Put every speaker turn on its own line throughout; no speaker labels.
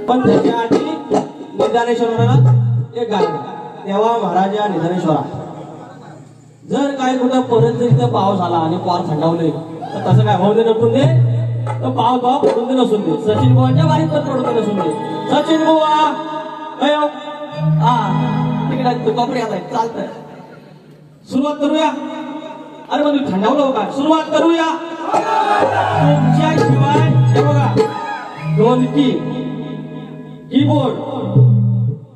पण त्याच्या आधी निधानेश्वराला एक गाणं तेव्हा महाराजा निधानेश्वरा जर काय कुठं परत जर इथं पाऊस आला आणि पार थंडावले तर तसं काय होऊ दे नसून दे तर पाव पडून दे नसून दे सचिन बुवाच्या बारीक पण पडून दे नसून दे सचिन बुवा हा तिकडे कपडे आता चालतंय सुरुवात करूया अरे म्हणजे थंडावलं का सुरुवात करूया तुमच्या शिवाय हे बघा ढोलकी कीबोर्ड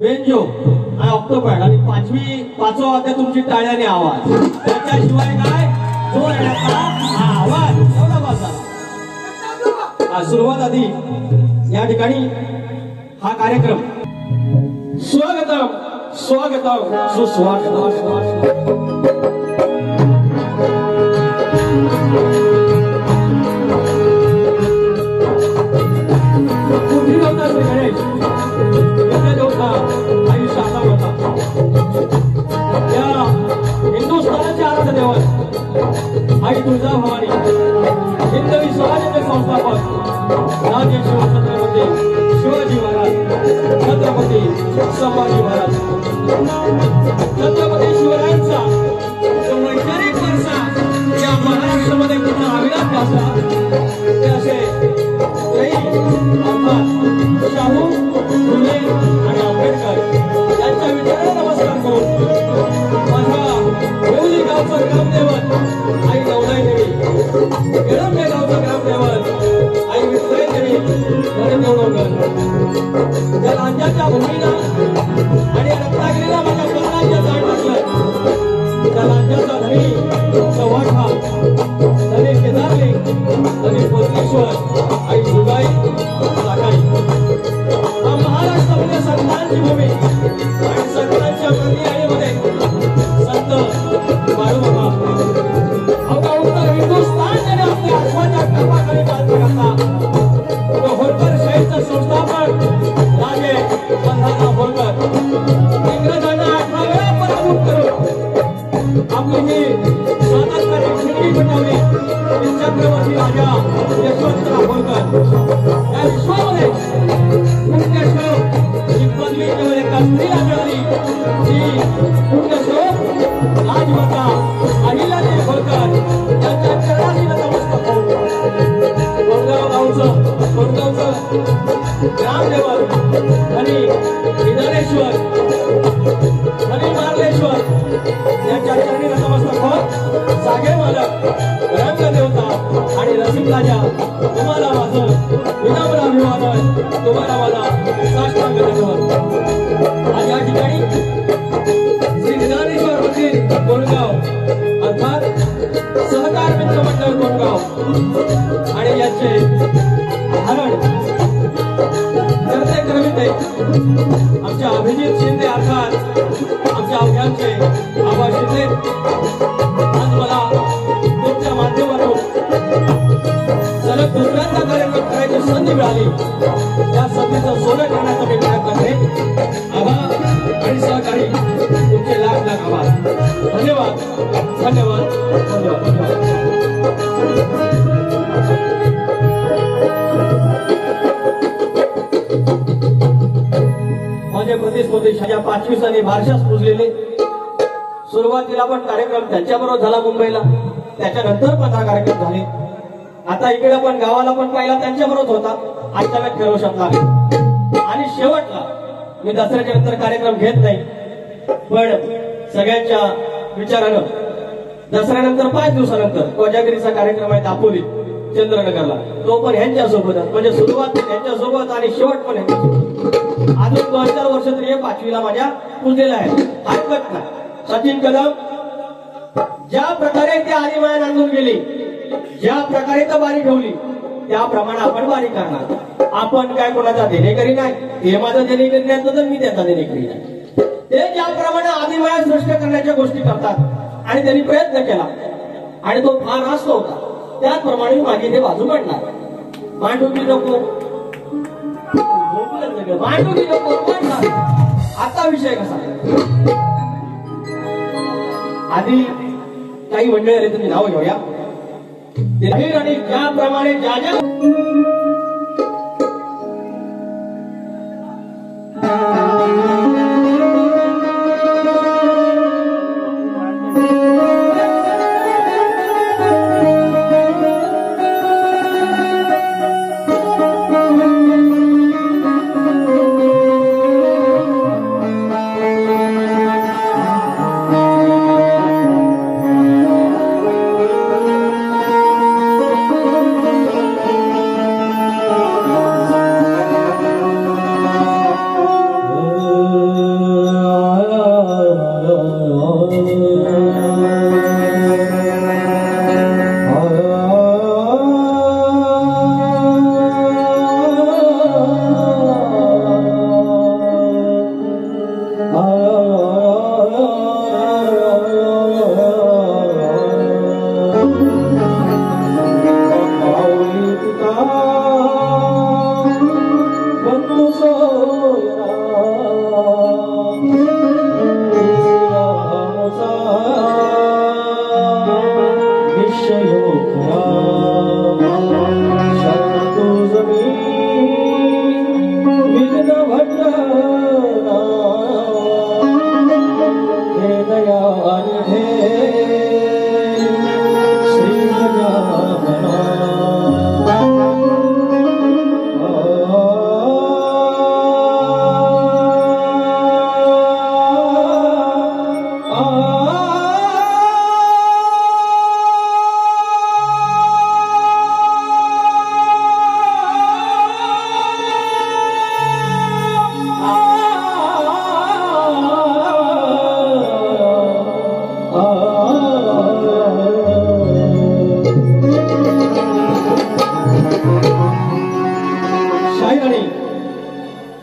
बेंजो आणि ऑक्टोपॅड आणि पाचवा वाद्य तुमची टाळी आणि आवाज त्याच्याशिवाय काय जोर येण्याचा आवाज एवढा बसा सुरुवात आधी या ठिकाणी हा कार्यक्रम स्वागतम स्वागतम सुस्वागतम आयुष्य आता होता या हिंदुस्थानाचे आराध्य देवत आई तुळजा भवानी हिंदवी स्वराज्याचे संस्थापक राजे छत्रपती शिवाजी महाराज छत्रपती संभाजी महाराज छत्रपती शिवरायांचा गावचा धनी चव्हाणा, धनी केदारली, धनी कोल्हेश्वर आई सुगाई सागाई. हा महाराष्ट्रामध्ये संतांची भूमी आणि संतांच्या प्रतिआईमध्ये संत बाळूमामा अवघा उत्तर हिंदुस्थान ज्याने आपल्या आत्माच्या कर्माकडे चालता करता तो होळकर शाहीचं संस्थापक राजे बंधारा होळकर इंग्रजांना 18 वेळा पराभूत करून आपली जी स्वातंत्र्याची खिडकी बनवली ती चक्रवर्ती राजा यशवंतराव होळकर. या विश्वामध्ये पुण्यश्लोक ही पदवी केवळ एका स्त्रीला मिळाली. ती पुण्यश्लोक राजमाता अहिल्यादेवी होळकर यांच्या चरणाशी नतमस्तक होऊन कोणगावचं ग्रामदेवत आणि निधनेश्वर आणि मार्लेश्वर यांच्या चरणी नतमस्तक होत जागे मालक रंगदेवता आणि रसिक राजा तुम्हाला माझं विनम्र अभिवादन, तुम्हाला माझा साष्टांग दंडवत. आज या ठिकाणी श्री निधनेश्वर मंदिर कोणगाव अर्थात सहकार मित्र मंडळ कोणगाव आणि याचे धारण करते क्रमिते आमच्या अभिजित शिंदे अर्थात आमच्या अवघ्यांचे आबा शिंदे. आज मला तुमच्या माध्यमातून सलग दुसऱ्यांदा कार्यक्रम करायची संधी मिळाली. त्या संधीचं सोनं करण्याचा मी प्रयत्न करेन. आभार आणि सहकारी तुमचे लाख लाख आभार. धन्यवाद धन्यवाद धन्यवाद धन्यवाद. माझे प्रतिस्पर्धी शाजा 25 आणि बारशास पुजलेले. सुरुवातीला पण कार्यक्रम त्यांच्याबरोबर झाला मुंबईला, त्याच्यानंतर 15 कार्यक्रम झाले. आता इकडे पण गावाला पण पहिला त्यांच्याबरोबर होता, अचानक खेळोशातला आणि शेवटला मी दसऱ्याच्या नंतर कार्यक्रम घेत नाही, पण सगळ्यांच्या विचारानं दसऱ्यानंतर 5 दिवसानंतर कोजागिरीचा कार्यक्रम आहे दापोली चंद्रनगरला, तो पण ह्यांच्यासोबतच, म्हणजे सुरुवात त्यांच्यासोबत आणि शेवट पण ह्यांच्यासोबत. अजून 2-4 वर्ष तरी 5वीला माझ्या पुजलेला आहे, हरकत नाही. सचिन कदम ज्या प्रकारे त्या आदिमाया नांदून गेली, ज्या प्रकारे तर बारी ठेवली, त्याप्रमाणे आपण बारी करणार. आपण काय कोणाचा देणेकरी नाही, हे माझं देणेकरी नाही तर मी त्याचा देणेकरी नाही. ते ज्याप्रमाणे आदिमाया सृष्ट करण्याच्या गोष्टी करतात आणि त्यांनी प्रयत्न केला आणि तो फार रास्त होता, त्याचप्रमाणे माझी ते बाजू मांडणार. मांडुकी नको मांडुकी नको मांडणार. आता विषय कसा, आधी काही मंडळी आले तुम्ही नाव घेऊया. आणि ज्याप्रमाणे ज्या ज्या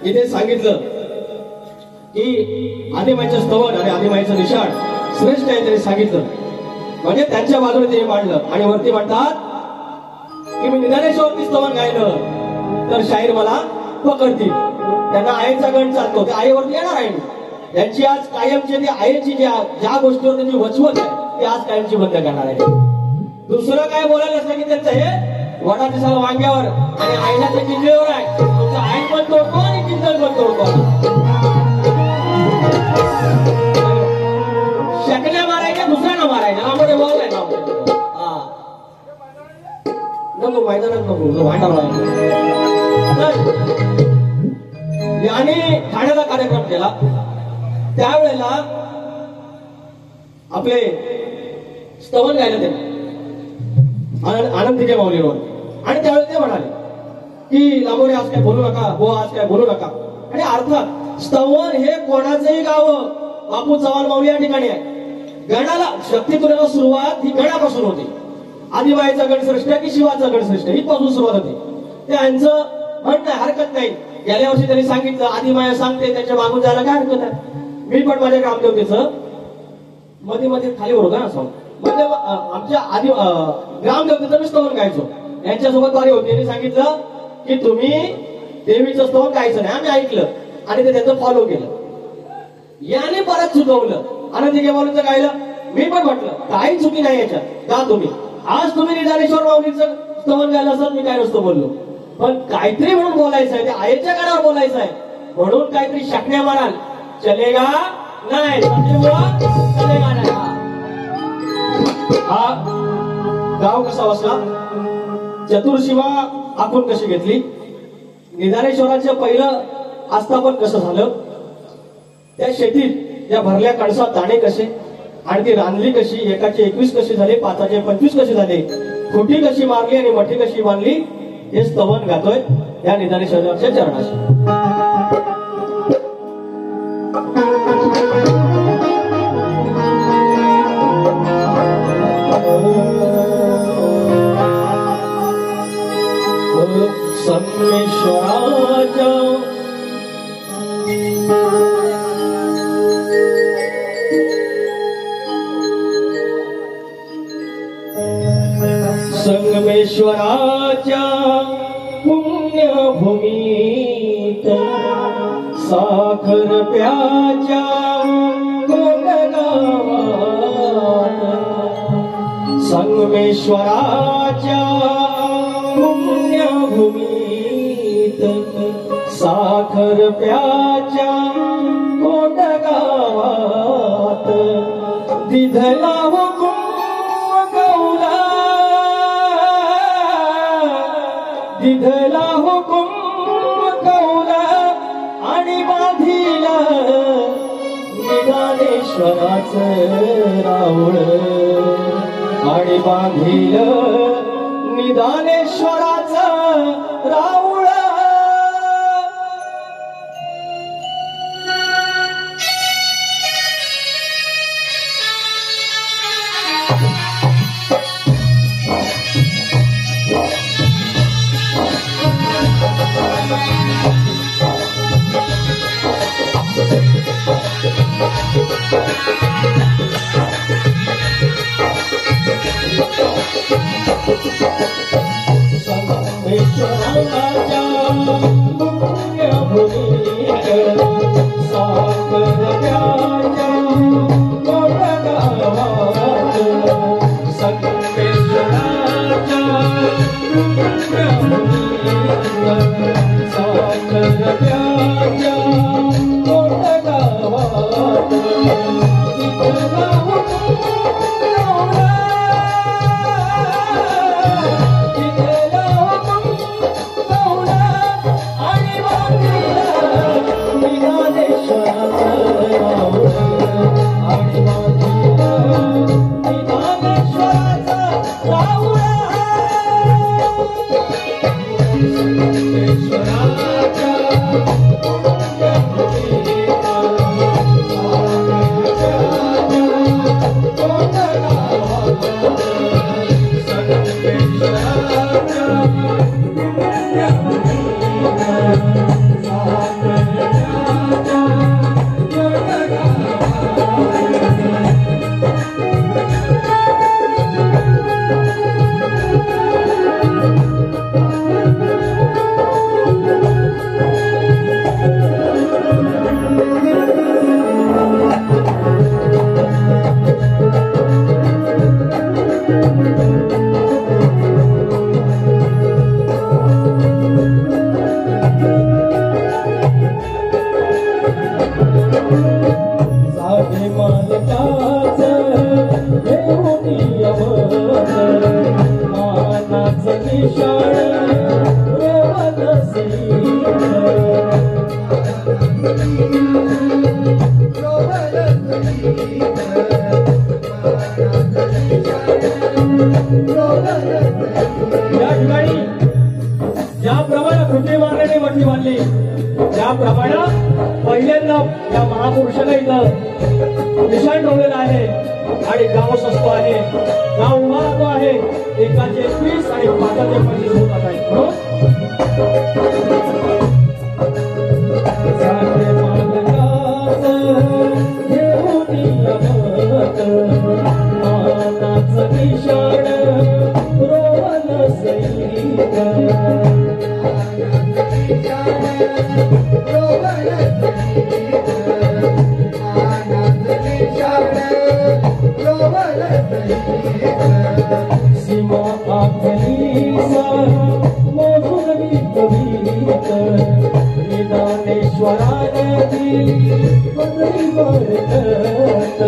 इथे सांगितलं की आदिमाईचं स्तवन आणि आदिमाईचं निशाण श्रेष्ठ आहे त्यांनी सांगितलं. म्हणजे त्यांच्या बाजूने ते मांडलं आणि वरती म्हणतात की मी निधानेश्वरती स्तवन गायलं तर शाहीर मला पकडतील. त्यांना आईचा गण चालतो, ते आईवरती येणार आहे. त्यांची आज कायमची ती आईची ज्या गोष्टीवर त्यांची वचवत आहे ती आज कायमची बंद करणार आहे. दुसरं काय बोलायला असलं की त्यांचं हे वडाचे साल वांग्यावर आणि आईला ते किंजळीवर आहे. तुमचं आई पण तोडतो आणि किंजळ पण तोडतो. शकण्या मारायच्या दुसऱ्यांना मारायच्या नामध्ये बोललाय ना नको मैदानात नको भांडण. याने ठाण्याला कार्यक्रम केला त्यावेळेला आपले स्तवन गायलं ते आनंदीच्या माऊलीवर आणि त्यावेळेला ते म्हणाले की लांबोरे आज काय बोलू नका, हो आज काय बोलू नका. आणि अर्थात स्तवन हे कोणाचंही गावं बापू चव्हाण माऊली या ठिकाणी आहे. गणाला शक्तीतुऱ्याला सुरुवात ही गणापासून होती. आदिबाईचा गणश्रेष्ठ की शिवाचा गणश्रेष्ठ इथपासून सुरुवात होती. त्यांचं म्हणणं हरकत नाही. गेल्या वर्षी त्यांनी सांगितलं आदिमाया सांगते त्याच्या मागून जायला काय हरकत आहे. मी पण माझ्या ग्रामदेवतेचं मध्ये मध्ये खाली होतं ना सॉंग म्हणजे आमच्या आधी ग्रामदेवतेचं मी स्तवन गायचो. यांच्यासोबत वारी होती. त्यांनी सांगितलं की तुम्ही देवीचं स्तवन गायचं नाही. आम्ही ऐकलं आणि ते त्यांचं फॉलो केलं. याने परत सुचवलं आनंदी गेवालूचं गायलं. मी पण म्हटलं काही चुकी नाही याच्यात, का तुम्ही आज तुम्ही निधानेश्वर माऊलीचं स्तवन गायलं असं मी काय नसतो बोललो. पण काहीतरी म्हणून बोलायचं आहे, ते आईच्या गाण्यावर बोलायचं आहे म्हणून काहीतरी शकण्या माराल चलेगा नाही, चलेगा नाही. हा गाव कसा वसला, चतुर्शिवा आखून कशी घेतली, निधानेश्वराचं पहिलं आस्थापन कसं झालं, त्या शेतीत या भरल्या कणसात दाणे कसे आणि ती रांधली कशी, एकाचे 21 कसे झाले, 5चे 25 कसे झाले, खुटी कशी मारली आणि मठी कशी बांधली, हे स्तवन गातोय या निधानेश्वराच्या चरणाशी. संगमेश्वराच्या संगमेश्वराच्या पुण्यभूमीत साखर प्याच्या गोडगावात, संगमेश्वराच्या पुण्यभूमीत साखर प्याच्या गोडगावात दिधला दिधला हुकुम कौला आणि बांधिला निधानेश्वराचं राऊळ आणि बांधिलं निधानेश्वराचं राऊळ. संगमेश्वराच्या पुण्यभूमीत साखर प्याच्या गोडगावात, संगमेश्वराच्या पुण्यभूमीत साखर प्याच्या गोडगावात दिधला हुकुम कौला
संगमेश्वराच्या
या ठिकाणी ज्याप्रमाणे खुटी मारण्याने वटी बांधली त्याप्रमाणे पहिल्यांदा या महापुरुषाला इथं निशाण ठेवलेलं आहे आणि गाव स्वस्त आहे, गाव उभा राहतो आहे. 1चे 20 आणि 5चे 25 होतात आहेत. सीमा आखलीसा मोजुगवी कवीत निदानेश्वराने दिली पदरी बरकत.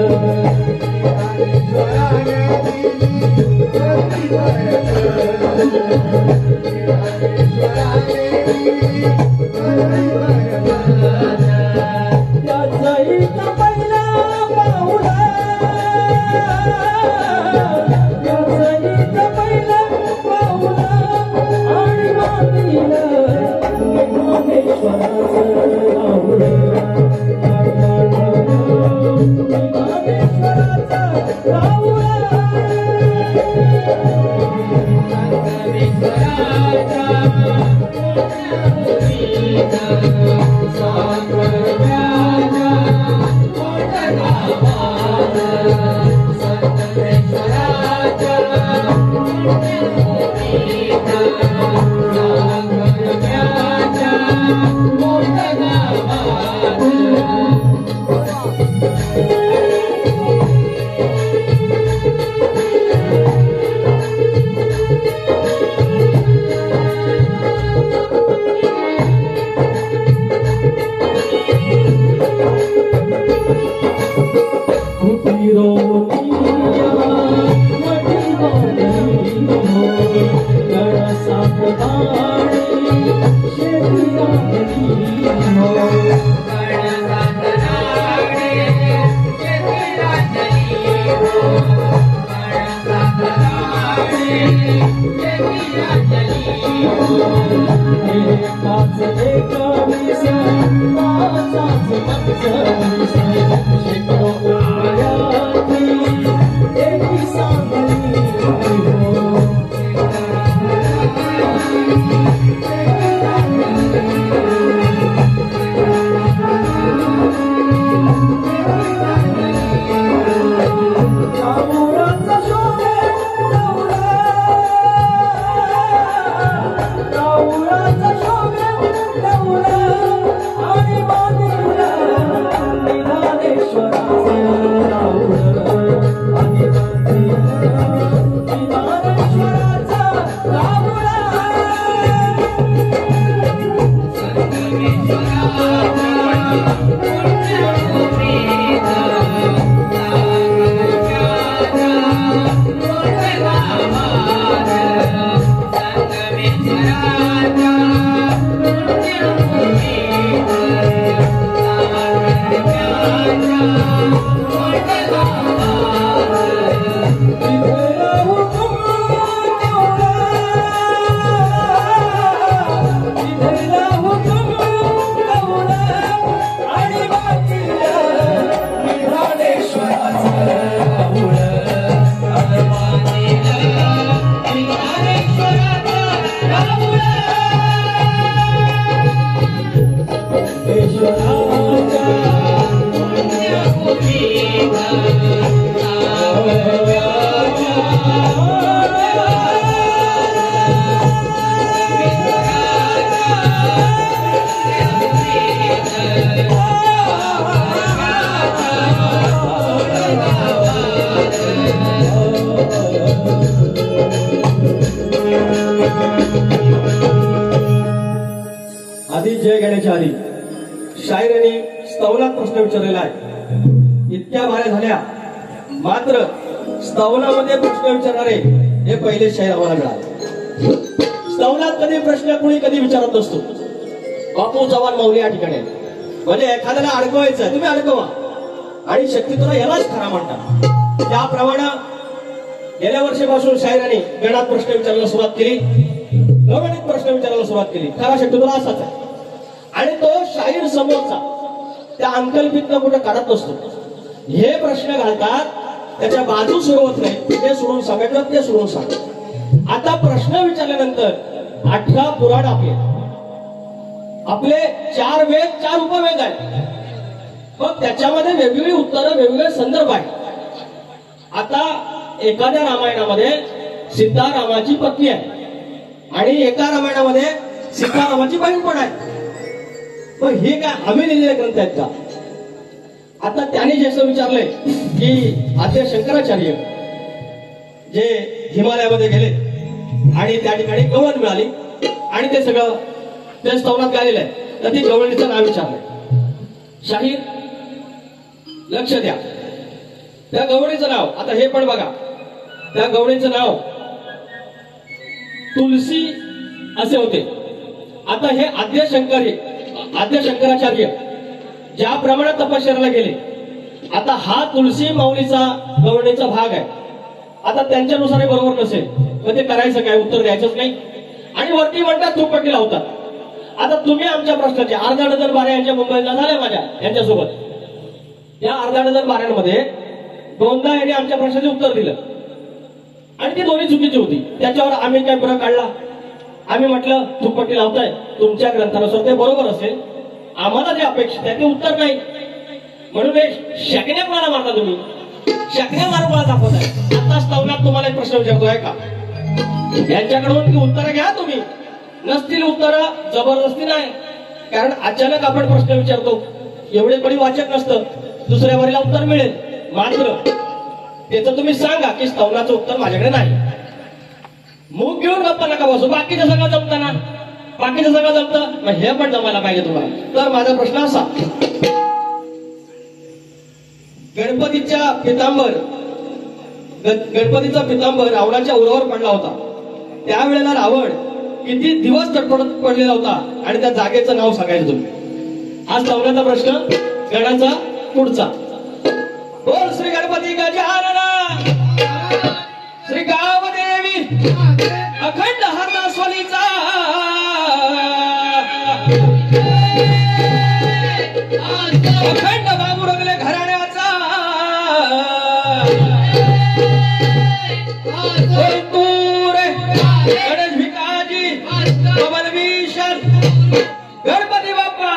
आधी जय घेण्याच्या आधी शायरांनी स्तवनात प्रश्न विचारलेला आहे. इतक्या भाऱ्या झाल्या मात्र स्तवनामध्ये प्रश्न विचारणारे हे पहिले शायर आम्हाला मिळाले. स्तवनात कधी प्रश्न कुणी कधी विचारत नसतो. बापू चव्हाण मौली या ठिकाणी म्हणजे एखाद्याला अडकवायचं तुम्ही अडकवा आणि शक्यतोला यालाच खरा म्हणतात. त्याप्रमाणे गेल्या वर्षीपासून शाहिरांनी गणात प्रश्न विचारायला सुरुवात केली, गणित प्रश्न विचारायला सुरुवात केली. खरा शक्यतो असाच आहे. आणि तो शाहीर समोरचा त्या अंकल्पितनं कुठे काढत नसतो. हे प्रश्न घालतात, त्याच्या बाजू सुरू होत नाही, ते सोडून सांगायचं ते सोडून सांग. आता प्रश्न विचारल्यानंतर 18 पुराण आपले 4 वेद 4 उपवेद आहेत. मग त्याच्यामध्ये वेगवेगळी उत्तरं वेगवेगळे संदर्भ आहेत. आता एखाद्या रामायणामध्ये सीतारामाची पत्नी आहे आणि एका रामायणामध्ये सीतारामाची बहीण पण आहे. मग हे काय आम्ही लिहिलेले ग्रंथ आहेत का? आता त्याने जसं विचारलंय की आद्य शंकराचार्य जे हिमालयामध्ये गेले आणि त्या ठिकाणी गवळण मिळाली आणि ते सगळं ते स्तवनात गायलेलं आहे, तर ती गवळणीचं नाव विचारलंय. शाहीर लक्ष द्या, त्या गवळणीचं नाव, आता हे पण बघा, त्या गवळणीचं नाव तुलसी असे होते. आता हे आद्य शंकराचार्य ज्याप्रमाणे तपश्चर्याला गेले, आता हा तुलसी माऊलीचा गवळणीचा भाग आहे. आता त्यांच्यानुसार बरोबर नसेल तर ते करायचं काय, उत्तर द्यायचंच नाही. आणि वरती म्हणतात चौपटी लावतात. आता तुम्ही आमच्या प्रश्नाचे अर्धा डझन बाऱ्या यांच्या मुंबईला झाल्या माझ्या यांच्यासोबत. या अर्धा डझन बाऱ्यांमध्ये 2दा यांनी आमच्या प्रश्नाचे उत्तर दिलं आणि ती दोन्ही चुकीची होती. त्याच्यावर आम्ही काय पुन्हा काढला. आम्ही म्हटलं चुपट्टी लावताय, तुमच्या ग्रंथानुसार ते बरोबर असेल, आम्हाला जे अपेक्षित आहे ते उत्तर नाही. म्हणून शकण्या कोणाला मारता तुम्ही, शकण्या मार्गाला दाखवताय. आता स्तवनात तुम्हाला एक प्रश्न विचारतोय का, यांच्याकडून की उत्तर घ्या तुम्ही. नसतील उत्तर जबरदस्ती नाही, कारण अचानक आपण प्रश्न विचारतो, एवढे कोणी वाचक नसतं, दुसऱ्या वारीला उत्तर मिळेल. मात्र त्याचं तुम्ही सांगा की स्तवनाचं उत्तर माझ्याकडे नाही. मूग घेऊन गप्पा नका बसू, बाकीचं सगळं जमताना, बाकीचं सगळं जमतं, मग हे पण जमायला पाहिजे तुम्हाला. तर माझा प्रश्न असा, गणपतीचा पितांबर रावणाच्या उरावर पडला होता, त्यावेळेला रावण किती दिवस तडफडत पडलेला होता आणि त्या जागेचं नाव सांगायचं तुम्ही. हा स्तवनाचा प्रश्न. गणाचा पुढचा, बोल श्री गणपती गजानन श्री गावदेवी अखंड हरणास्वलीचा अखंड बाबू रंगले घराण्याचा गणेश भिकाजी कमल भीषण गणपती बाप्पा.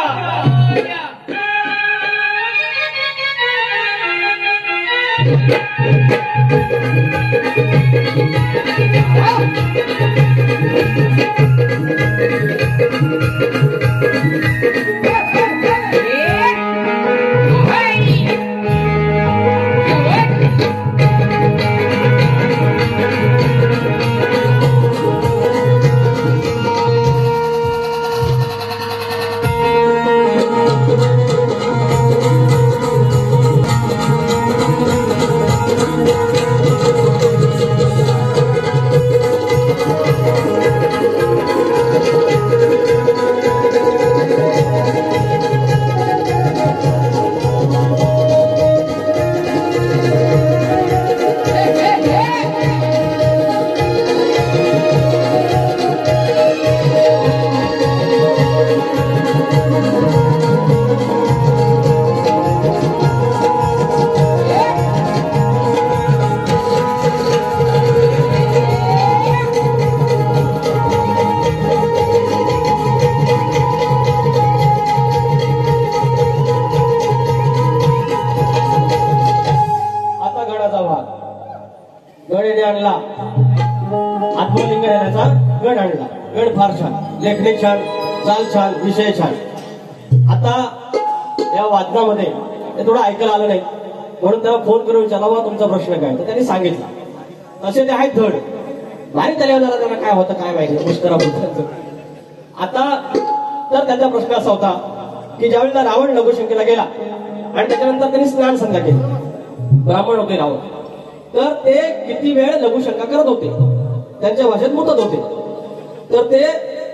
आत्मलिंग येण्याचा गण आणला. गण फार छान, लेखणी छान, चाल छान, विषय छान. आता या वादनामध्ये ते थोडं ऐकायला आलं नाही, म्हणून त्याला फोन करून विचारावा तुमचा प्रश्न काय, तर त्यांनी सांगितला. तसे ते आहेत धड भारी तल्यावर झाला, त्यांना काय होतं काय माहिती मुश्कराबद्दल. आता तर त्यांचा प्रश्न असा होता की ज्यावेळेला रावण लघुशंकेला गेला आणि त्याच्यानंतर त्यांनी स्नान संध्या केली, ब्राह्मण होते रावण, तर ते किती वेळ लघुशंका करत होते, त्यांच्या भाषेत मुतत होते. तर ते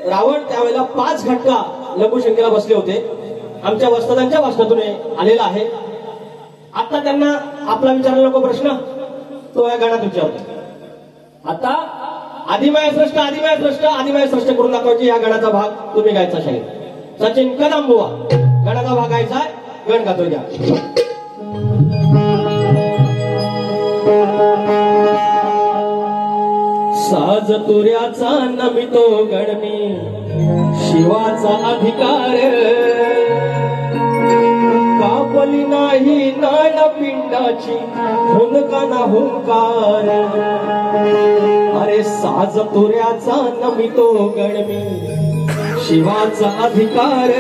रावण त्यावेळेला 5 घटका लघुशंकेला बसले होते. आमच्या वस्तादांच्या भाषणातून आलेला आहे. आता त्यांना आपला विचारला नको प्रश्न तो या गाण्यात विचारतो. आता आदिमाय सृष्ट आदिमाय सृष्ट आदिमाय सृष्ट करून दाखवायची या गणाचा भाग तुम्ही गायचा शाहीर. सचिन कदम बुवा गणाचा भाग गायचा गण गातोय द्या. साज तुऱ्याचा नमितो गणमी शिवाचा अधिकार कापली नाही नाळ पिंडाची हुंका ना हुंकार. अरे साज तुऱ्याचा नमितो गणमी शिवाचा अधिकार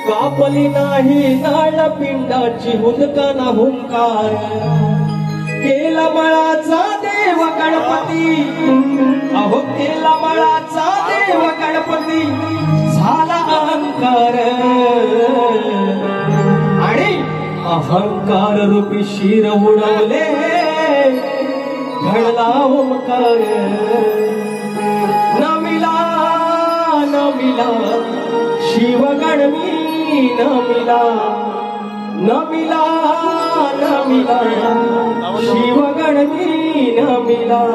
कापली नाही नाळ पिंडाची हुंका ना हुंकार. केला मळाचा देव गणपती अहो केला मळाचा देव गणपती झाला अहंकार आणि अहंकार रूपी शिर उडवले घडला ओंकार. नमिला नमिला शिव गणमी नमिला नमिला नमिला शिव गणमी नमिला.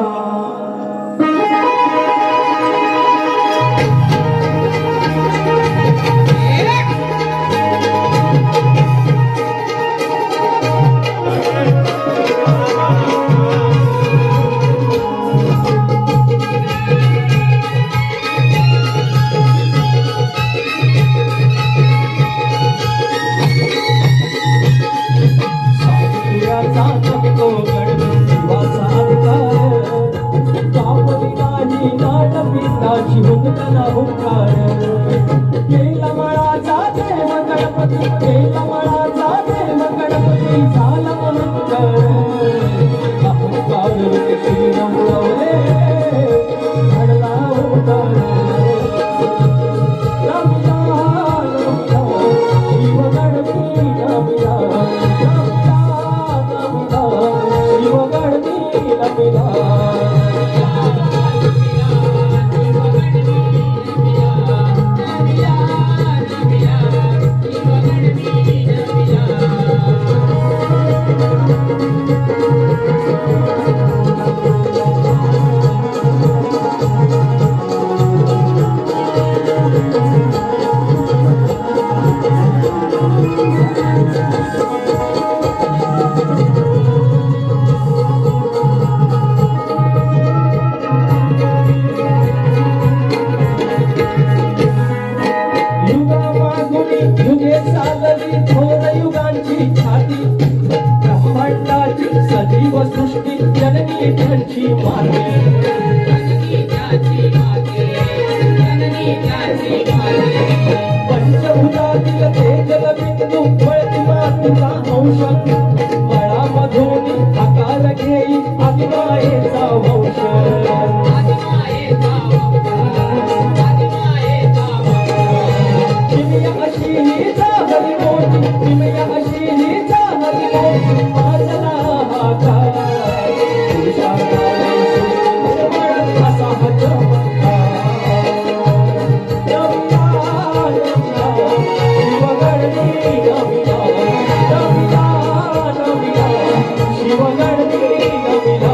शिव गणपती नमिला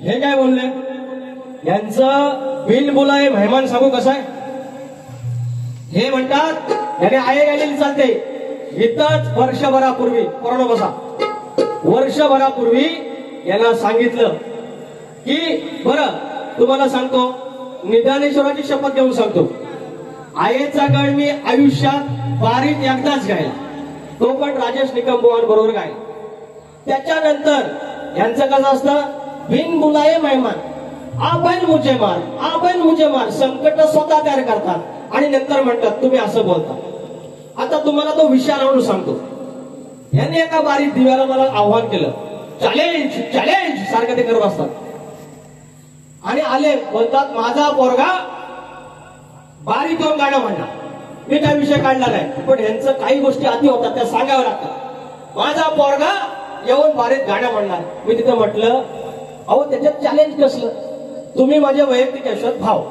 हे काय बोलले? यांचं बिनबुलाए मेहमान सांगू कसं आहे? हे म्हणतात याने आये गेलेली चालते. इथंच वर्षभरापूर्वी कोरोना बसा वर्षभरापूर्वी यांना सांगितलं की बरं तुम्हाला सांगतो, निदानेश्वराची शपथ घेऊन सांगतो, आयेचा गड मी आयुष्यात बारीत एकदाच गायला, तो पण राजेश निकम बरोबर गायला. त्याच्यानंतर यांचं कसं असतं, बिन बुलाए मेहमान, आपण मुझे मार संकट स्वतः तयार करतात आणि नंतर म्हणतात तुम्ही असं बोलता. आता तुम्हाला तो विषय आणून सांगतो. यांनी एका बारीक दिव्याला मला आव्हान केलं, चॅलेंज चॅलेंज सारखं ते करत असतात. आणि आले बोलतात माझा पोरगा बारीक येऊन गाणं म्हणणार. मी काय विषय काढला नाही, पण यांचं काही गोष्टी आधी होतात त्या सांगाव्या लागतात. माझा पोरगा येऊन बारीक गाणं म्हणणार. मी तिथे म्हटलं अहो त्याच्यात चॅलेंज कसलं, तुम्ही माझ्या वैयक्तिक आयुष्यात भाव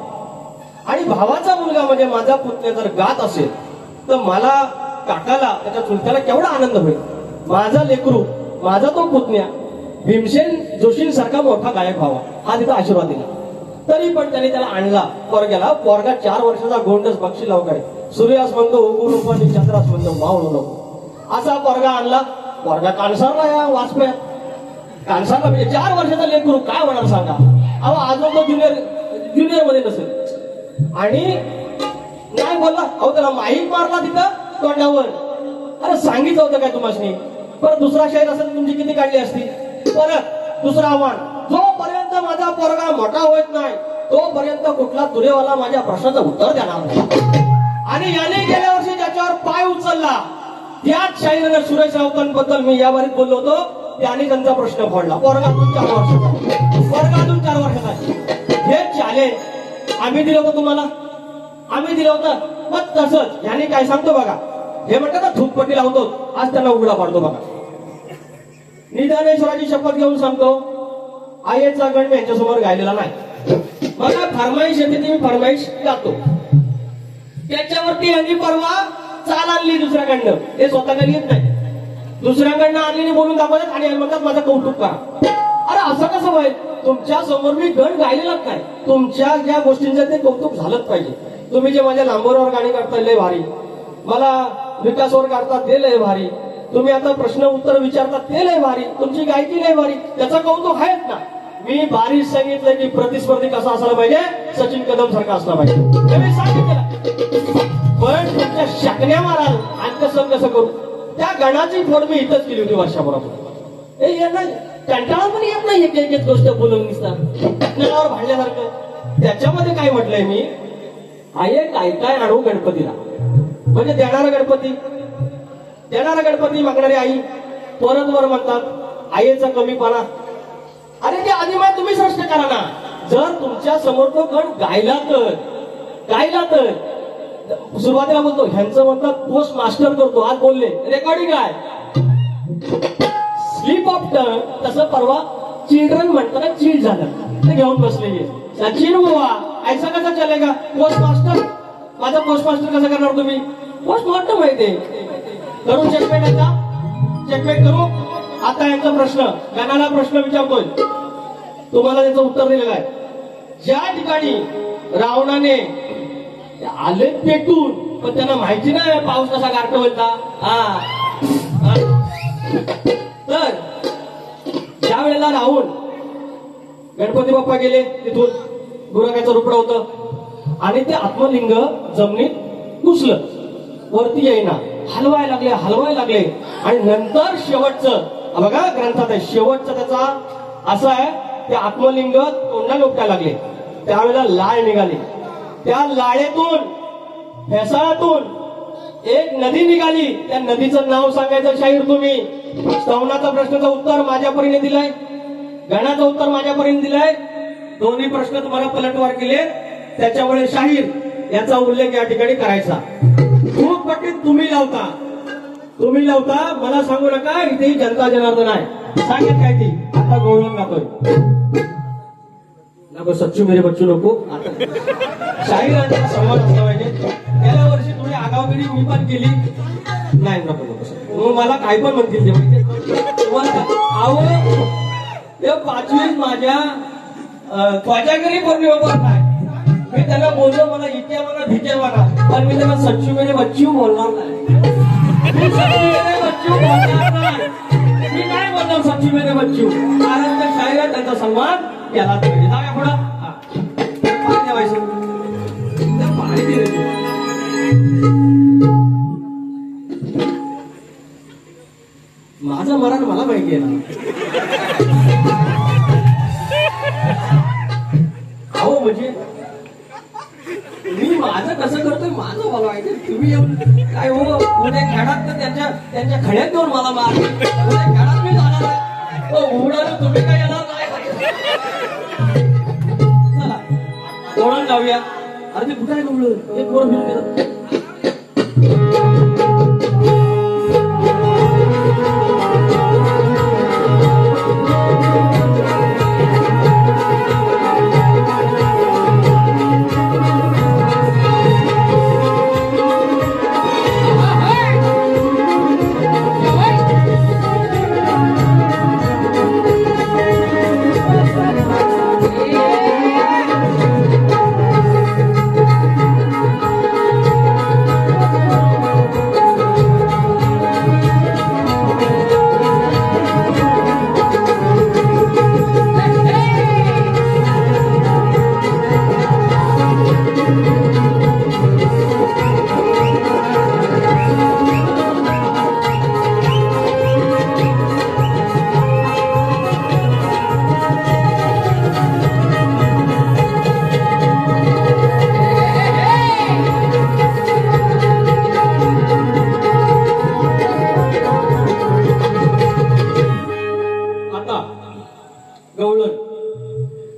आणि भावाचा मुलगा म्हणजे माझा पुतण्या जर गात असेल तर मला काकाला त्याच्या चुलत्याला केवढा आनंद होईल. माझा लेकरू माझा तो पुतण्या भीमसेन जोशींसारखा मोठा गायक व्हावा हा तिथं आशीर्वाद दिला. तरी पण त्याने त्याला आणला पोरग्याला. पोरगा 4 वर्षाचा गोंडस बक्षी लावकाय, सूर्यास म्हणतो उगून उपानी चंद्रास म्हणतो मावळ नको असा पोरगा आणला. पोरगा कानसारला या वाचप्या कानसारला म्हणजे 4 वर्षाचा लेकरू काय होणार सांगा. अहो अजून तो ज्युनियर मध्ये नसेल आणि नाही बोलला. अहो त्याला माईक मारला तिथं तोंडावर. अरे सांगितलं होतं काय तुम्हाला? परत दुसरा शाहीर असेल तुमची किती काढली असती. परत दुसरं आव्हान, जोपर्यंत माझा पोरगा मोठा होत नाही तोपर्यंत कुठला तुरेवाला माझ्या प्रश्नाचं उत्तर देणार नाही. आणि याने गेल्या वर्षी ज्याच्यावर पाय उचलला त्याच शाहीरानं सुरेश राऊतांबद्दल मी या बारीत बोललो होतो, त्याने त्यांचा प्रश्न फोडला. पोरगातून 4 वर्षाचा हे चॅलेंज आम्ही दिलं होतं तुम्हाला, आम्ही दिलं होतं. मग तसंच यांनी काय सांगतो बघा, हे म्हणतात ना धूपपट्टी लावतो, आज त्यांना उघडा पाडतो बघा. निदानेश्वराची शपथ घेऊन सांगतो, आयेचा गण मी यांच्यासमोर गायलेला नाही. मला फरमाईश येते ती मी फरमाईश गातो. त्याच्यावरती यांनी परवा चाल आणली दुसऱ्याकडनं, हे स्वतःकडे येत नाही, दुसऱ्याकडनं आणली बोलून दाखवतात आणि म्हणतात माझं कौतुक करा. अरे असं कसं होईल? तुमच्या समोर मी गण गायलेला काय, तुमच्या ज्या गोष्टींचं ते कौतुक झालंच पाहिजे. तुम्ही जे माझ्या लांबोरावर गाणी काढता लय भारी, मला विकासवर काढता ते लय भारी, तुम्ही आता प्रश्न उत्तर विचारता ते लय भारी, तुमची गायकी लय भारी, त्याचं कौतुक आहेच ना. मी बारीक सांगितलं की प्रतिस्पर्धी कसा असला पाहिजे, सचिन कदम सारखा असला पाहिजे हे मी सांगितलं. पण तुमच्या शाकण्या माराल आणि कसं करू. त्या गणाची फोड मी इथंच केली होती वर्षाभरापूर्वी. यांना कंटाळा पण येत नाही एक एक गोष्ट बोलून दिसतात नळावर भांडल्यासारखं. त्याच्यामध्ये काय म्हटलंय मी, आये काय काय आणू गणपतीला, म्हणजे देणारा गणपती मागणारी आई. परत वर म्हणतात आईचा कमीपणा. अरे ते आधी मला तुम्ही स्पष्ट करा ना. जर तुमच्या समोर तो गण गायला तर सुरुवातीला बोलतो ह्यांचं म्हणतात पोस्ट मास्टर करतो, आज बोलले रेकॉर्डिंग आहे स्लिप ऑफ टंग. तसं परवा चिल्ड्रन म्हणताना चीड झालं ते घेऊन बसले. सचिन बुवा ऐसा कसा चलेगा पोस्ट मास्टर, माझा पोस्ट मास्टर कसं करणार तुम्ही? पोस्ट मास्टर माहितीये करू चेकमेट, आता चेकमेट करू. आता यांचा प्रश्न गणाला प्रश्न विचारतोय, तुम्हाला त्याचं उत्तर दिलेलं आहे. ज्या ठिकाणी रावणाने आले पेटून पण त्यांना माहिती नाही पाऊस कसा गारठा होता, तर ज्या वेळेला राहून गणपती बाप्पा गेले तिथून गुरागाचं रुपडं होतं आणि ते आत्मलिंग जमिनीत घुसलं, वरती येईना, हलवायला लागले आणि नंतर शेवटचं बघा ग्रंथात आहे, शेवटचं त्याचा असं आहे, ते आत्मलिंग तोंडाला उपटायला लागले. त्यावेळेला लाळ निघाली, त्या लाळेतून फेसाळातून एक नदी निघाली. त्या नदीचं नाव सांगायचं शाहीर तुम्ही. श्रवणाचा प्रश्नाचं उत्तर माझ्या परीने दिलाय, गणाचं उत्तर माझ्या परीने दिलाय. दोन्ही प्रश्न तुम्हाला पलटवार केले, त्याच्यामुळे शाहीर याचा उल्लेख या ठिकाणी करायचा. खूप पट्टीत तुम्ही लावता मला सांगू नका, इथेही जनता जनार्दन आहे. सांगत काय ती आता गोविंद गातोय नको, सच्चू मेरे बच्चू नको. शाहिरांचा संवाद असला पाहिजे. गेल्या वर्षी थोडी आगावगिरी मी पण केली नाही, नको मला काय पण म्हणतील ते. 5वीत माझ्या त्वचागिरी पौर्णिमेवर नाही. मी त्यांना बोललो मला इथे मला भिके म्हणा, पण मी त्यांना सच्चू मेरे बच्चू बोलणार नाही. मी सच्चू मेरे बच्चू बोलणार नाही. मी काय बोलणार सच्चू मेरे बच्चू, कारण त्या शायरा त्यांचा सन्मान केला पाहिजे. जाऊया पुढं. पाणी द्यावायचं, पाणी दिलं. माझं मरण मला माहिती आहे ना. अहो म्हणजे मी माझं कसं करतोय माझं मला माहिती. तुम्ही येऊन काय हो उद्या खेळात तर त्यांच्या खड्यात देऊन मला मार. उद्या खेळात मी जाणार आहे, उडालं तुम्ही काय येणार नाही. चला तोरण जाऊया. अरे ते कुठं आहे गवळण, एक वर घेऊन गेलं.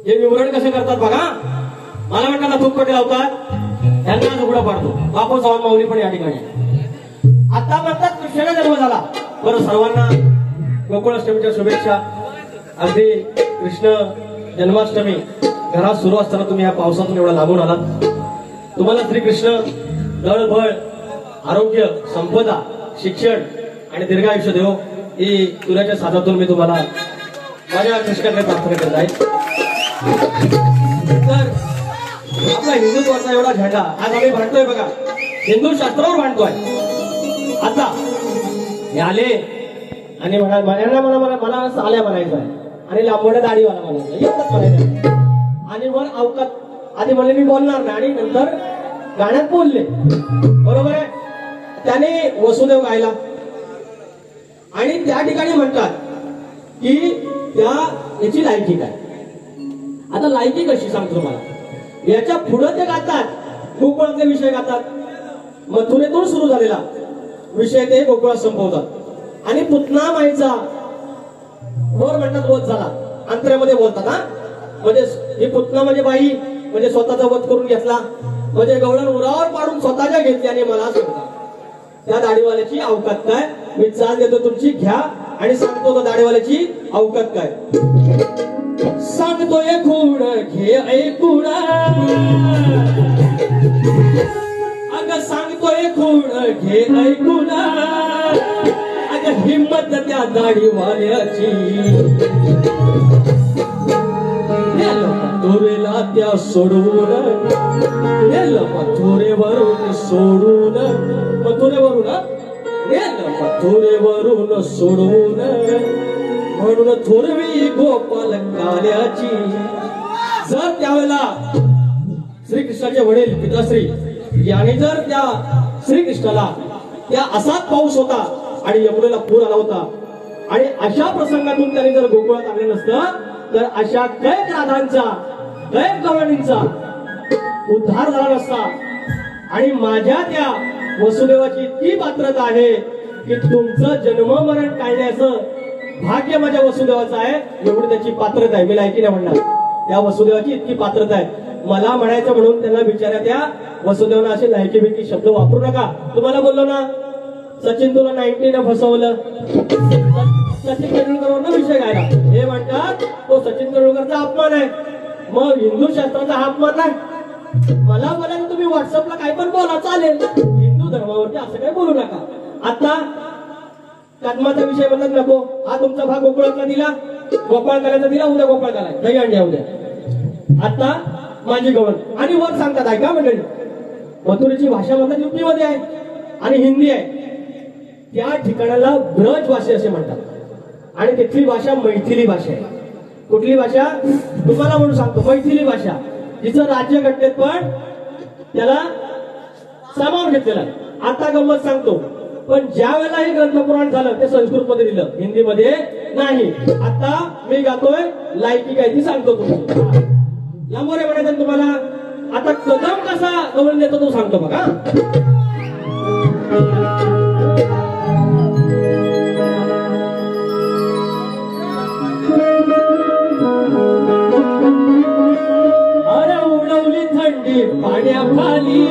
हे विवरण कसे करतात बघा. मला म्हणतात ना थुकपटे लावतात, त्यांना उघडा पाडतो. बापू सावंत माऊली पण या ठिकाणी. आता म्हणतात कृष्णाचा जन्म झाला. बरं, सर्वांना गोकुळाष्टमीच्या शुभेच्छा. अगदी कृष्ण जन्माष्टमी घरात सुरू असताना तुम्ही या पावसातून एवढा लांबून आलात. तुम्हाला श्रीकृष्ण दळबळ आरोग्य संपदा शिक्षण आणि दीर्घायुष्य देव ही तुझ्याच्या साधातून मी तुम्हाला माझ्या कृष्णाकडे प्रार्थना करत आहे. तर आपला हिंदुत्वाचा एवढा झेंडा आज आम्ही भांडतोय बघा, हिंदू शास्त्रावर भांडतोय. आता हे आले आणि मला आल्या म्हणायचं आहे आणि लांबवड्या दाढीवाला म्हणायचं, एवढंच म्हणायचं. आणि वर अवकात आधी म्हणले मी बोलणार नाही आणि नंतर गाण्यात बोलले. बरोबर आहे. त्याने वसुदेव गायला आणि त्या ठिकाणी म्हणतात की याची लायकी काय. आता लायकी कशी सांगतो तुम्हाला. याच्या पुढे ते गातात गोकुळातले विषय गातात. मथुरेतून सुरू झालेला विषय ते गोकुळात संपवतात आणि पुतना माईचा वर म्हणतात वध झाला. अंतरेमध्ये बोलतात हा. म्हणजे ही पुतना म्हणजे बाई म्हणजे स्वतःचा वध करून घेतला म्हणजे गवळण उरावर पाडून स्वतःच्या घेतली. आणि मला सांगतात त्या दाढीवाल्याची अवकात काय. मी चाल देतो तुमची घ्या आणि सांगतो त्या दाढीवाल्याची अवकात काय. सांगतोय खूण घे ऐकून, अगं सांगतोय खूण घे ऐकून, अगं हिम्मत त्या दाढीवाल्याची. मथुरेला त्या सोडवून मथुरेवरून सोडून मथुरेवरून सोडून म्हणून थोरवी गोपाल काल्याची. जर त्यावेळेला श्रीकृष्णाचे वडील पिताश्री याने जर त्या श्रीकृष्णाला त्या असाच पाऊस होता आणि यमुनेला पूर आला होता आणि अशा प्रसंगातून त्यांनी जर गोकुळात आणले नसतं तर अशा कैक राधांचा कैक गवळणींचा उद्धार झाला नसता. आणि माझ्या त्या वसुदेवाची इतकी पात्रता आहे की तुमचं जन्म मरण टाळण्याचं भाग्य माझ्या वसुदेवाचं आहे. एवढी त्याची पात्रता आहे. मी लायकी नाही म्हणणार, त्या वसुदेवाची इतकी पात्रता आहे. मला म्हणायचं म्हणून त्यांना विचारा त्या वसुदेवानं असे लायकी बिकी शब्द वापरू नका. तुम्हाला बोललो ना सचिन तुला 90 फसवलं. सचिन तेंडुलकरवरनं विषय गायला. हे म्हणतात तो सचिन तेंडुलकरचा अपमान आहे. मग हिंदू शास्त्राचा हा अपमान नाही. मला बोलायला तुम्ही व्हॉट्सअपला काही पण बोला चालेल. हिंदू धर्मावरती असं काही बोलू नका. आता कदमाचा विषय म्हणत नको. हा तुमचा भाग गोकुळातला दिला, गोपाळ करायचा दिला, उद्या गोपाळ करायचा दही अंड्या उद्या. आता माझी गवळण आणि वर सांगतात ऐका मंडळी, मथुरेची भाषा म्हणतात युपी मध्ये आहे आणि हिंदी आहे. त्या ठिकाणाला ब्रज भाषा असे म्हणतात आणि तिथली भाषा मैथिली भाषा आहे. कुठली भाषा तुम्हाला म्हणून सांगतो, मैथिली भाषा, जिचं राज्य घटनेत पण त्याला सामावून घेतलेला आहे. आता गंमत सांगतो, पण ज्या वेळेला हे ग्रंथपुराण झालं ते संस्कृत मध्ये दिलं, हिंदी मध्ये नाही. आता मी गातोय लायकी काय ती सांगतो तुम्हाला. यामुळे म्हणायचं तुम्हाला. आता कदम कसा गवळण देतो तो सांगतो बघा. अरे उडवली थंडी पाण्याखाली,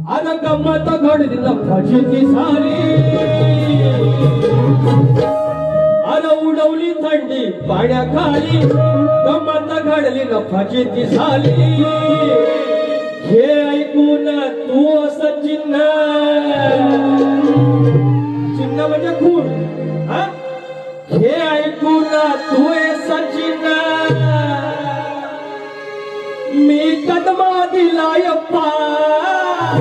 अरे गंमत घडली नफाची झाली. अरे उडवली थंडी पाण्याखाली, गंमत घडली नफाची ती झाली. हे ऐकून तू असं चिन्ह, चिन्ह म्हणजे खून. हे ऐकून तू असं चिन्ह, मी कदमा दिलाय पाय.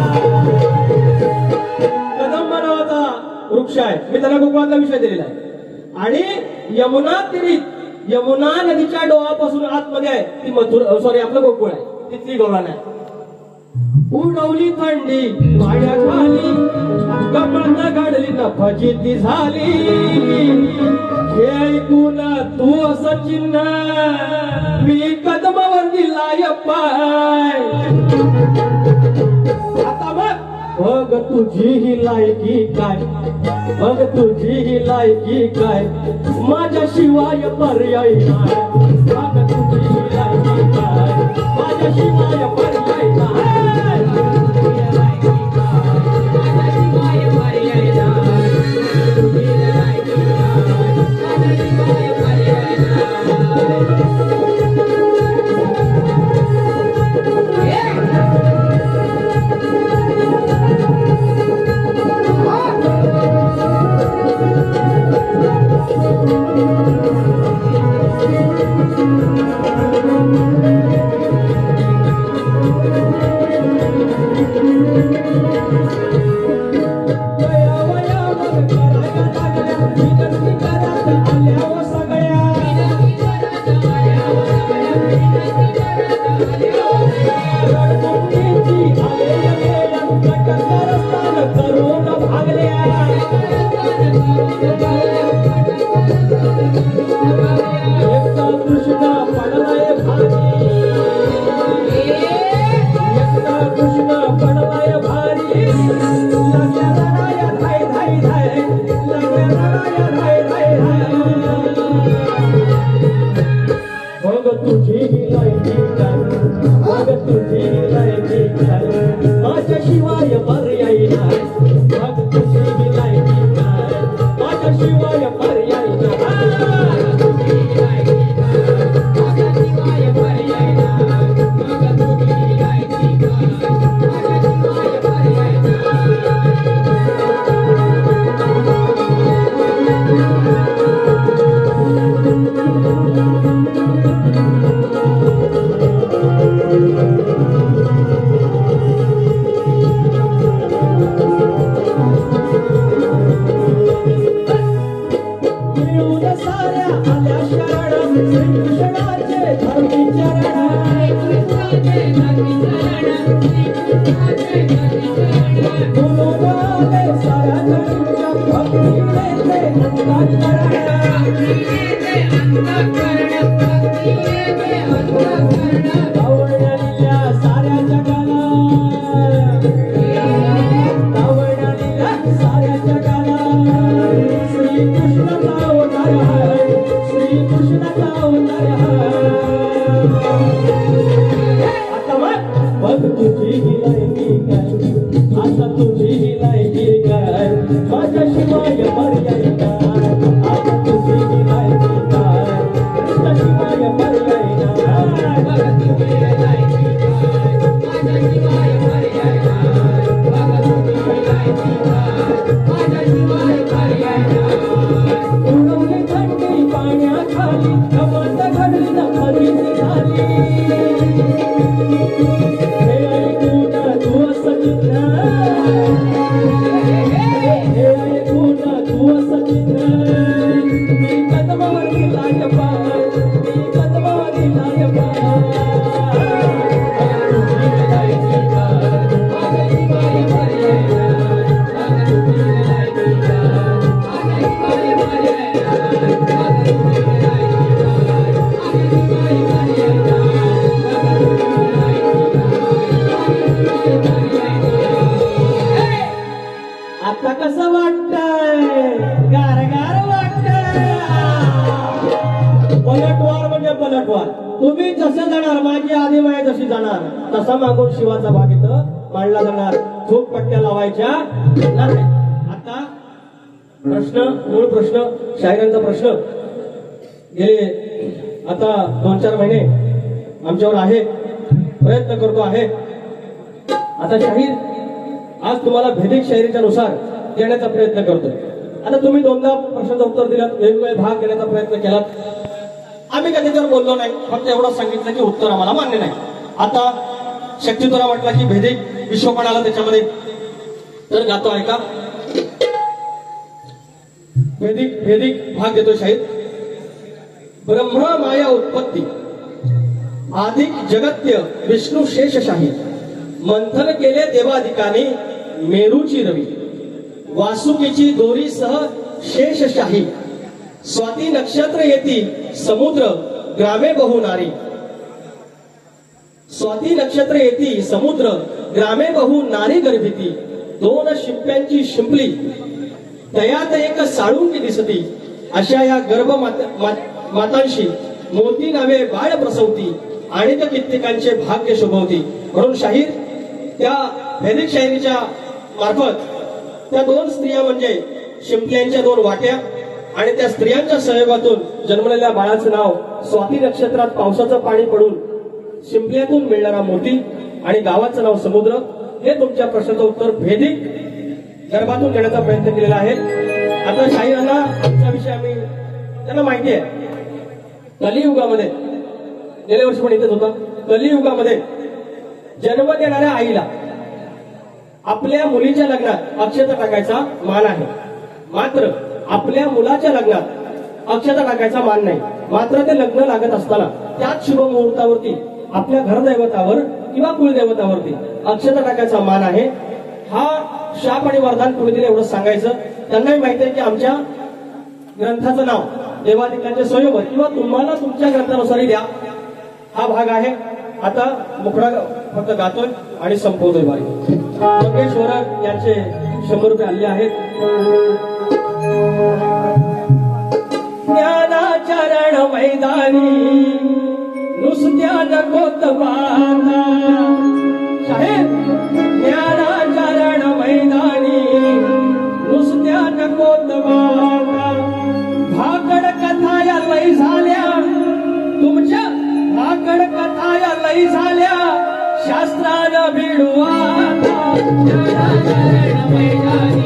कदम नावाचा वृक्ष आहे, मी त्याला कोकणातला विषय दिलेला आहे. आणि यमुना तीरीत, यमुना नदीच्या डोहापासून आतमध्ये आहे ती सॉरी आपलं गोकुळ आहे, तिथली गवळण आहे. उडवली थंडी पाण्याखाली, गंमत घडली नफाची ती झाली. हे ऐकून तू असं चिन्ह, मी कदमावर दिलाय पाय. आता बघ तुझी ही लायकी काय, बघ तुझी ही लायकी काय, माझ्याशिवाय पर्याय नाही. बघ तुझी ही लायकी काय, माझ्याशिवाय पर्याय नाही. आता कसं वाटतंय? गार गार वाटतंय. पलटवार म्हणजे पलटवार. तुम्ही जसं जाणार, माझी आधी माय जशी जाणार, तसा मागून शिवाचा भाग इथं मांडला जाणार. झोप पट्ट्या लावायच्या नाही. आता प्रश्न, मूळ प्रश्न, शाहिरांचा प्रश्न गेले आता 2-4 महिने आमच्यावर आहे, प्रयत्न करतो आहे. आता शाहीर आज तुम्हाला भेदिक शाहिरीच्या नुसार देण्याचा प्रयत्न करतो. आता तुम्ही 2दा प्रश्नाचं उत्तर दिलात, वेगवेगळे भाग देण्याचा प्रयत्न केलात. आम्ही काय त्याच्यावर बोललो नाही, फक्त एवढंच सांगितलं की उत्तर आम्हाला मान्य नाही. आता शक्ती तुला म्हटला की भेदिक विश्वपण आला त्याच्यामध्ये, तर गातो ऐका. भेदिक भाग देतो शाहीर. ब्रह्मा माया उत्पत्ती आदिक जगत्य विष्णू शेषशाही, मंथन केले देवाधिकाने मेरूची रवी, वासुकीची दोरी सह शेषशाही, स्वाती नक्षत्र येती समुद्र ग्रामे बहु नारी, स्वाती नक्षत्र येती समुद्र ग्रामे बहु नारी गर्भिती, 2 शिंप्यांची शिंपली तयात एक साळुंकी दिसती, अशा या गर्भ मातांशी मोती नावे बाळ प्रसवती, आणि त्या कित्येकांचे भाग्य शोभवती. म्हणून शाहीर त्या वैदिक शाहिरीच्या मार्फत त्या 2 स्त्रिया म्हणजे शिंपल्यांच्या 2 वाट्या आणि त्या स्त्रियांच्या सहयोगातून जन्मलेल्या बाळाचं नाव स्वाती नक्षत्रात पावसाचं पाणी पडून शिंपल्यातून मिळणारा मोती आणि गावाचं नाव समुद्र, हे तुमच्या प्रश्नाचं उत्तर भेदिक गर्भातून देण्याचा प्रयत्न केलेला आहे. आता शाहिरांना आमचा विषय आम्ही त्यांना माहिती आहे. कलियुगामध्ये, गेल्या वर्षी पण इथेच होता, कलियुगामध्ये जन्म देणाऱ्या आईला आपल्या मुलीच्या लग्नात अक्षता टाकायचा मान आहे, मात्र आपल्या मुलाच्या लग्नात अक्षता टाकायचा मान नाही. मात्र ते लग्न लागत असताना त्याच शुभ मुहूर्तावरती आपल्या घरदैवतावर किंवा कुलदैवतावरती अक्षता टाकायचा मान आहे. हा शाप आणि वरदान कुणी दिले एवढं सांगायचं. त्यांनाही माहिती आहे की आमच्या ग्रंथाचं नाव देवाधिकांचे स्वयंवर किंवा तुम्हाला तुमच्या ग्रंथानुसारही द्या हा भाग आहे. आता मुखडा फक्त गातोय आणि संपवतोय. बारी मंगेश्वर यांचे 100 रुपये आले आहेत. ज्ञानाचरण मैदानी नुसत्या नकोत बाता, शाहीर ज्ञानाचरण मैदानी नुसत्या नकोत बाता, भाकड कथा या लई झाल्या तुमच्या, भाकड कथा या लई झाल्या शास्त्रानं भिडू आता, ज्ञानाचरण मैदानी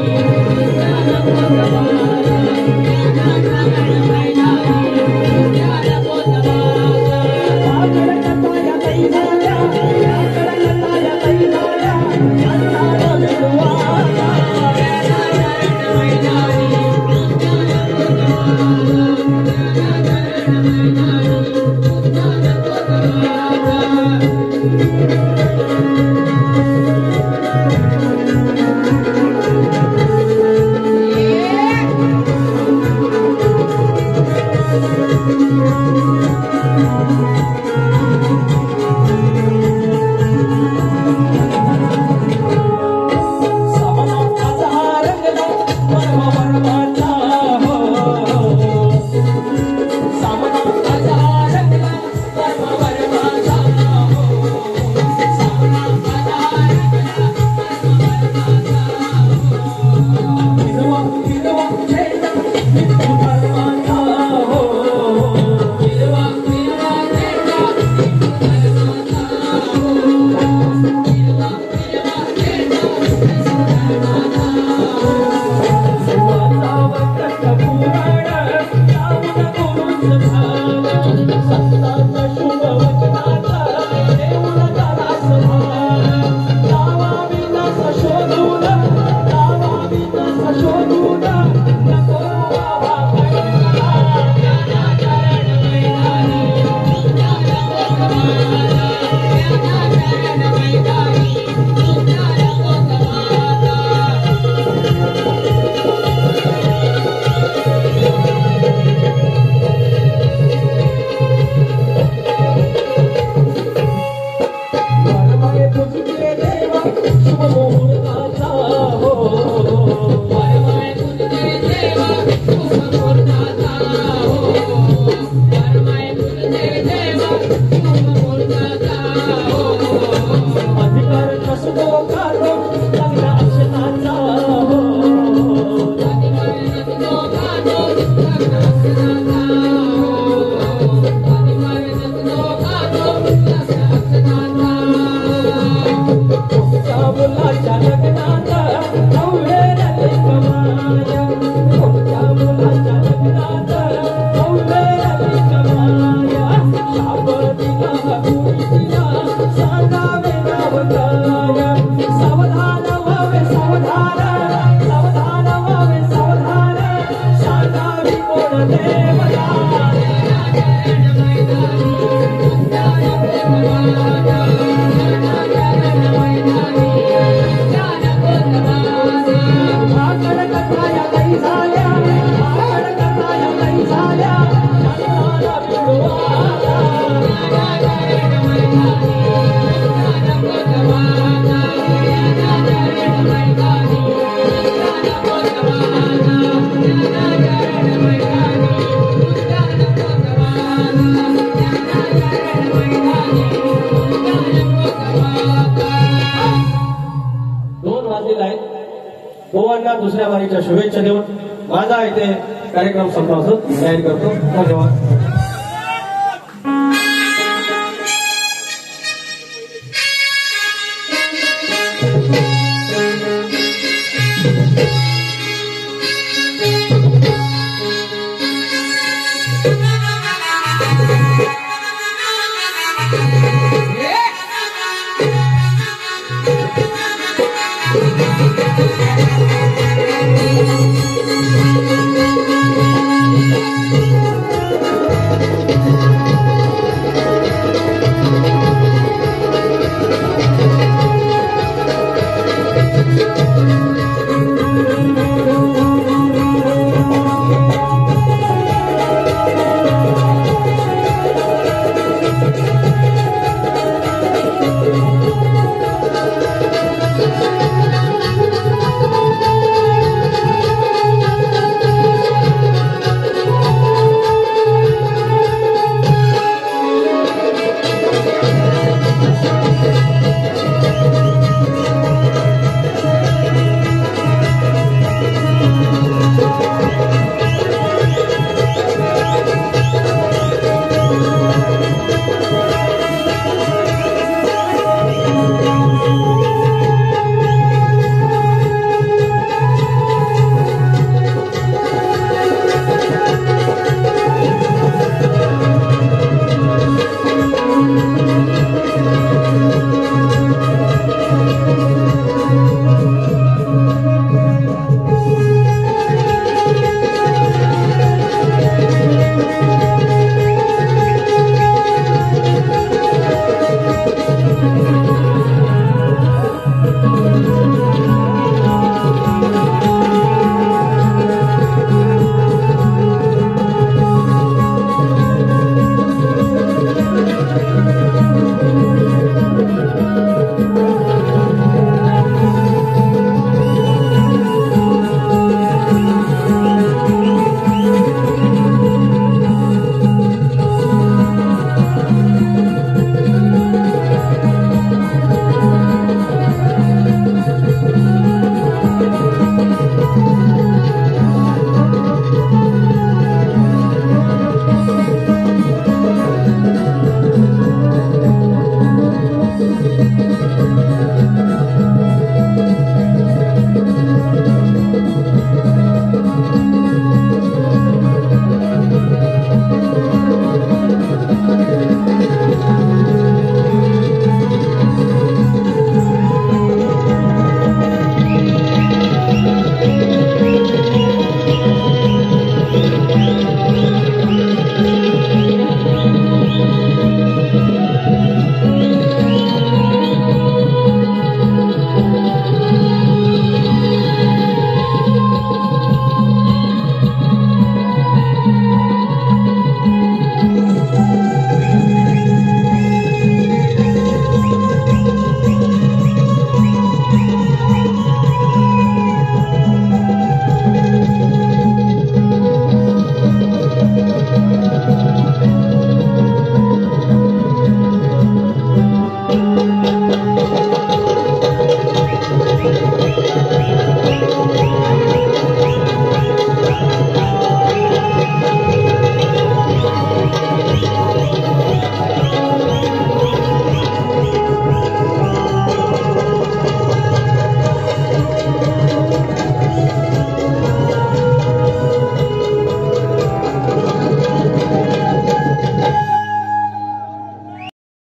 पोवांना दुसऱ्या वारीच्या शुभेच्छा देऊन माझा इथे कार्यक्रम संपवायचं तयारी करतो. धन्यवाद.